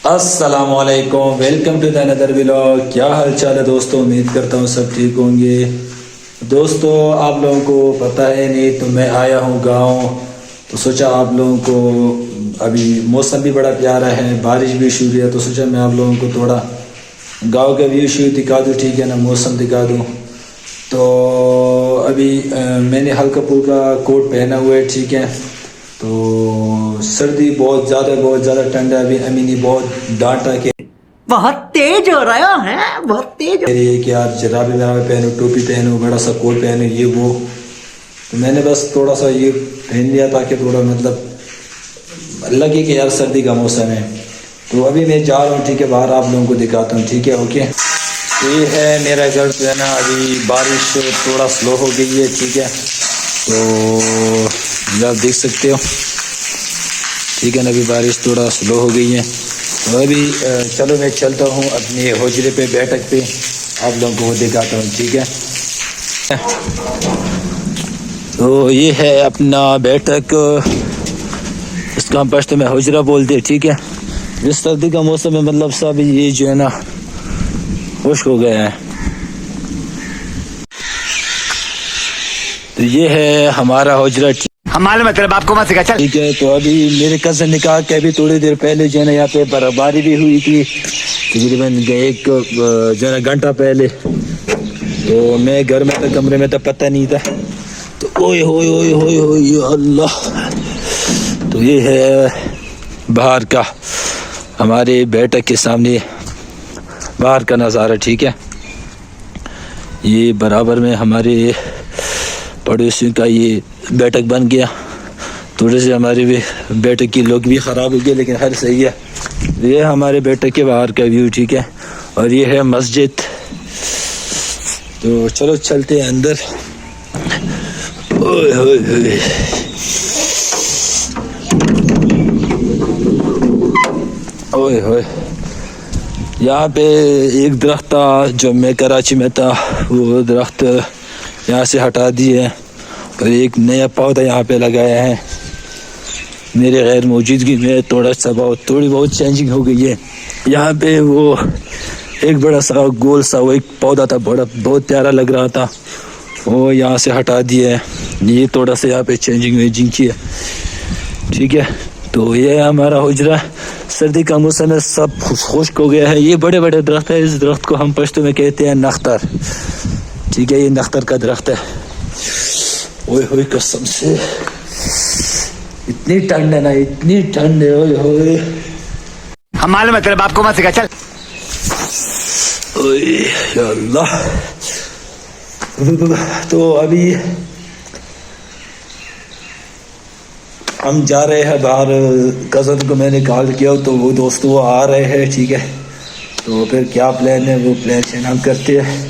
अस्सलामुअलैकुम, welcome to the another vlog. क्या हाल चाल है दोस्तों, उम्मीद करता हूँ सब ठीक होंगे। दोस्तों आप लोगों को पता है नहीं तो मैं आया हूँ गांव, तो सोचा आप लोगों को अभी मौसम भी बड़ा प्यारा है, बारिश भी शुरू है, तो सोचा मैं आप लोगों को थोड़ा गांव का व्यू शू दिखा दूँ, ठीक है ना, मौसम दिखा दूँ। तो अभी मैंने हल्का फुल्का कोट पहना हुआ है, ठीक है। तो सर्दी बहुत ज़्यादा ठंड है। अभी अम्मी ने बहुत डांटा कि बहुत तेज हो रहा है, बहुत तेज कह रही है कि यार जराबे वराबे पहनो, टोपी पहनो, बड़ा सा कोट पहनो, ये वो। तो मैंने बस थोड़ा सा ये पहन लिया ताकि थोड़ा मतलब लगे कि यार सर्दी का मौसम है। तो अभी मैं जा रहा हूँ, ठीक है, बाहर आप लोगों को दिखाता हूँ, ठीक है, ओके। ये है मेरा घर, जो है ना, अभी बारिश थोड़ा स्लो हो गई है, ठीक है। तो आप देख सकते हो, ठीक है ना, अभी बारिश थोड़ा स्लो हो गई है। तो अभी चलो मैं चलता हूँ अपने होजरे पे, बैठक पे, आप लोगों को वो दिखाता हूँ, ठीक है। तो ये है अपना बैठक, इसका हम पश्तो में होजरा बोलते हैं, ठीक है। इस सर्दी का मौसम में मतलब सब ये जो है ना खुश्क हो गया है। तो ये है हमारा होजरा, हमारे मतलब आपको मत सिखा चल। ठीक है। तो अभी मेरे कज़न ने कहा कि अभी थोड़ी देर पहले जो है ना यहाँ पे बर्फबारी भी हुई थी, तकरीबन एक जो है ना घंटा पहले। तो मैं घर में था, कमरे में था, पता नहीं था। तो ओए होए होए होए होए अल्लाह। तो ये है बाहर का, हमारे बैठक के सामने बाहर का नज़ारा, ठीक है। ये बराबर में हमारे पड़ोसियों का ये बैठक बन गया। थोड़े से हमारे भी बैठक की लोग भी ख़राब हो गए, लेकिन हर सही है। ये हमारे बैठक के बाहर का व्यू, ठीक है। और ये है मस्जिद। तो चलो चलते हैं अंदर। ओए होए होए, ओए होए। यहाँ पे एक दरख्त था जो मैं कराची में था, वो दरख्त यहाँ से हटा दिए और एक नया पौधा यहाँ पे लगाया है। मेरे गैर मौजूदगी में थोड़ी बहुत चेंजिंग हो गई है। यहाँ पे वो एक बड़ा सा गोल सा वो एक पौधा था, बहुत प्यारा लग रहा था, वो यहाँ से हटा दिया है। ये थोड़ा सा यहाँ पे चेंजिंग वेजिंग की है, ठीक है। तो ये हमारा हुजरा, सर्दी का मौसम है, सब खुश्क हो गया है। ये बड़े बड़े दरख्त है, इस दरख्त को हम पश्तो में कहते हैं नख्तर, ठीक है। ये नख्तर का दरख्त है। ओए होए कसम से इतनी ठंड है ना, इतनी ठंड है, ओए होए। हमारे मतलब आपको मत सिखा चल। ओए या अल्लाह। तो अभी हम जा रहे हैं बाहर। कज़न को मैंने कॉल किया तो वो दोस्त वो आ रहे हैं, ठीक है। तो फिर क्या प्लान है वो प्लान हम करते हैं।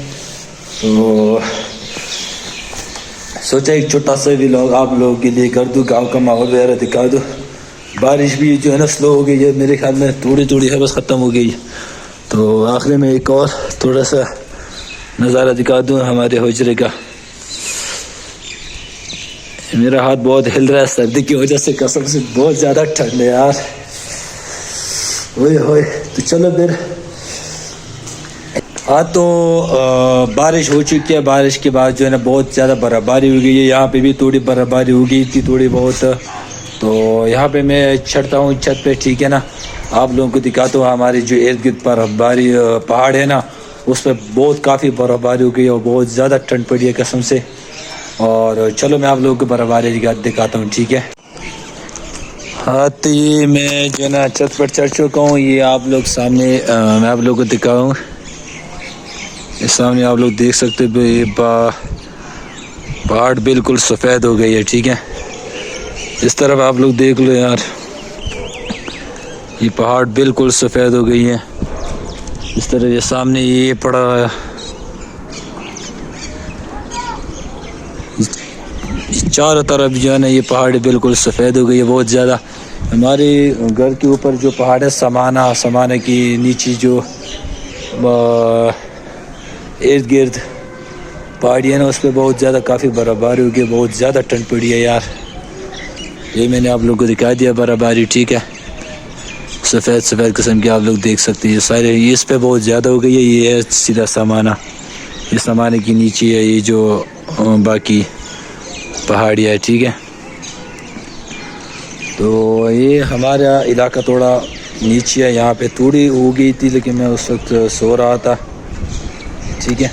तो सोचा एक छोटा सा व्लॉग आप लोगों के लिए कर दूँ, गांव का माहौल वगैरह दिखा दूँ। बारिश भी जो है ना स्लो हो गई है, मेरे ख्याल में थोड़ी है, बस ख़त्म हो गई। तो आखिर में एक और थोड़ा सा नज़ारा दिखा दूँ हमारे हुजरे का। मेरा हाथ बहुत हिल रहा है सर्दी की वजह से, कसम से बहुत ज़्यादा ठंड है यार। ओए होए। तो चलो फिर। हाँ, तो बारिश हो चुकी है। बारिश के बाद जो है ना बहुत ज़्यादा बर्फ़बारी हो गई है। यहाँ पे भी थोड़ी बर्फ़बारी हो गई थी, थोड़ी बहुत। तो यहाँ पे मैं चढ़ता हूँ छत पे, ठीक है ना, आप लोगों को दिखाता हूँ। हमारी जो इर्द गिर्द बर्फ़बारी पहाड़ है ना, उस पर बहुत काफ़ी बर्फ़बारी हो गई है और बहुत ज़्यादा ठंड पड़ी है कसम से। और चलो मैं आप लोगों को बर्फ़बारी दिखाता हूँ, ठीक है। हाँ, तो ये मैं जो है ना छत पर चढ़ चुका हूँ। ये आप लोग सामने मैं आप लोगों को दिखाऊँ, इस सामने आप लोग देख सकते हो। ये पहाड़ बिल्कुल सफ़ेद हो गई है, ठीक है। इस तरफ आप लोग देख लो यार, ये पहाड़ बिल्कुल सफ़ेद हो गई है। इस तरह ये सामने ये पड़ा है, चारों तरफ जो है ना ये पहाड़ बिल्कुल सफ़ेद हो गई है बहुत ज़्यादा। हमारे घर के ऊपर जो पहाड़ है समाना की नीचे जो इर्द गिर्द पहाड़ी है ना, उस पर बहुत ज़्यादा काफ़ी बर्फ़बारी हो गई, बहुत ज़्यादा ठंड पड़ी है यार। ये मैंने आप लोगों को दिखा दिया बर्फ़बारी, ठीक है। सफ़ेद सफ़ेद किस्म के आप लोग देख सकते हैं। ये सारे इस पे बहुत ज़्यादा हो गई है। ये है सीधा समाना, ये समाने के नीचे है ये जो बाकी पहाड़ियाँ है, ठीक है। तो ये हमारा इलाका थोड़ा नीचे है, यहाँ पे थोड़ी हो गई थी लेकिन मैं उस वक्त सो रहा था, ठीक है।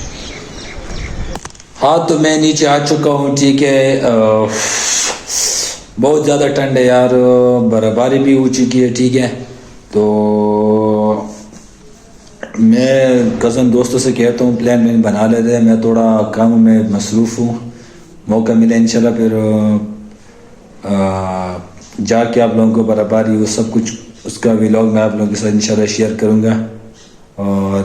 हाँ तो मैं नीचे आ चुका हूँ, ठीक है। बहुत ज़्यादा ठंड है यार, बर्फबारी भी हो चुकी है, ठीक है। तो मैं कज़न दोस्तों से कहता हूँ प्लान मैंने बना लेते हैं, मैं थोड़ा काम में मसरूफ़ हूँ, मौका मिला इंशाल्लाह फिर जाके आप लोगों को बर्फबारी वो सब कुछ उसका व्लॉग मैं आप लोगों के साथ इंशाल्लाह शेयर करूँगा। और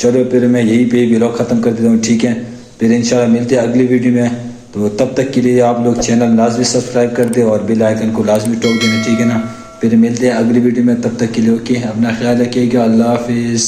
चलो फिर मैं यहीं पे व्लॉग ख़त्म कर देता हूँ, ठीक है। फिर इंशाल्लाह मिलते हैं अगली वीडियो में। तो तब तक के लिए आप लोग चैनल लाजमी सब्सक्राइब कर दे और बेल आइकन को लाजमी ठोक देना, ठीक है ना। फिर मिलते हैं अगली वीडियो में, तब तक के लिए ओके, अपना ख्याल रखिएगा, अल्लाह हाफिज़।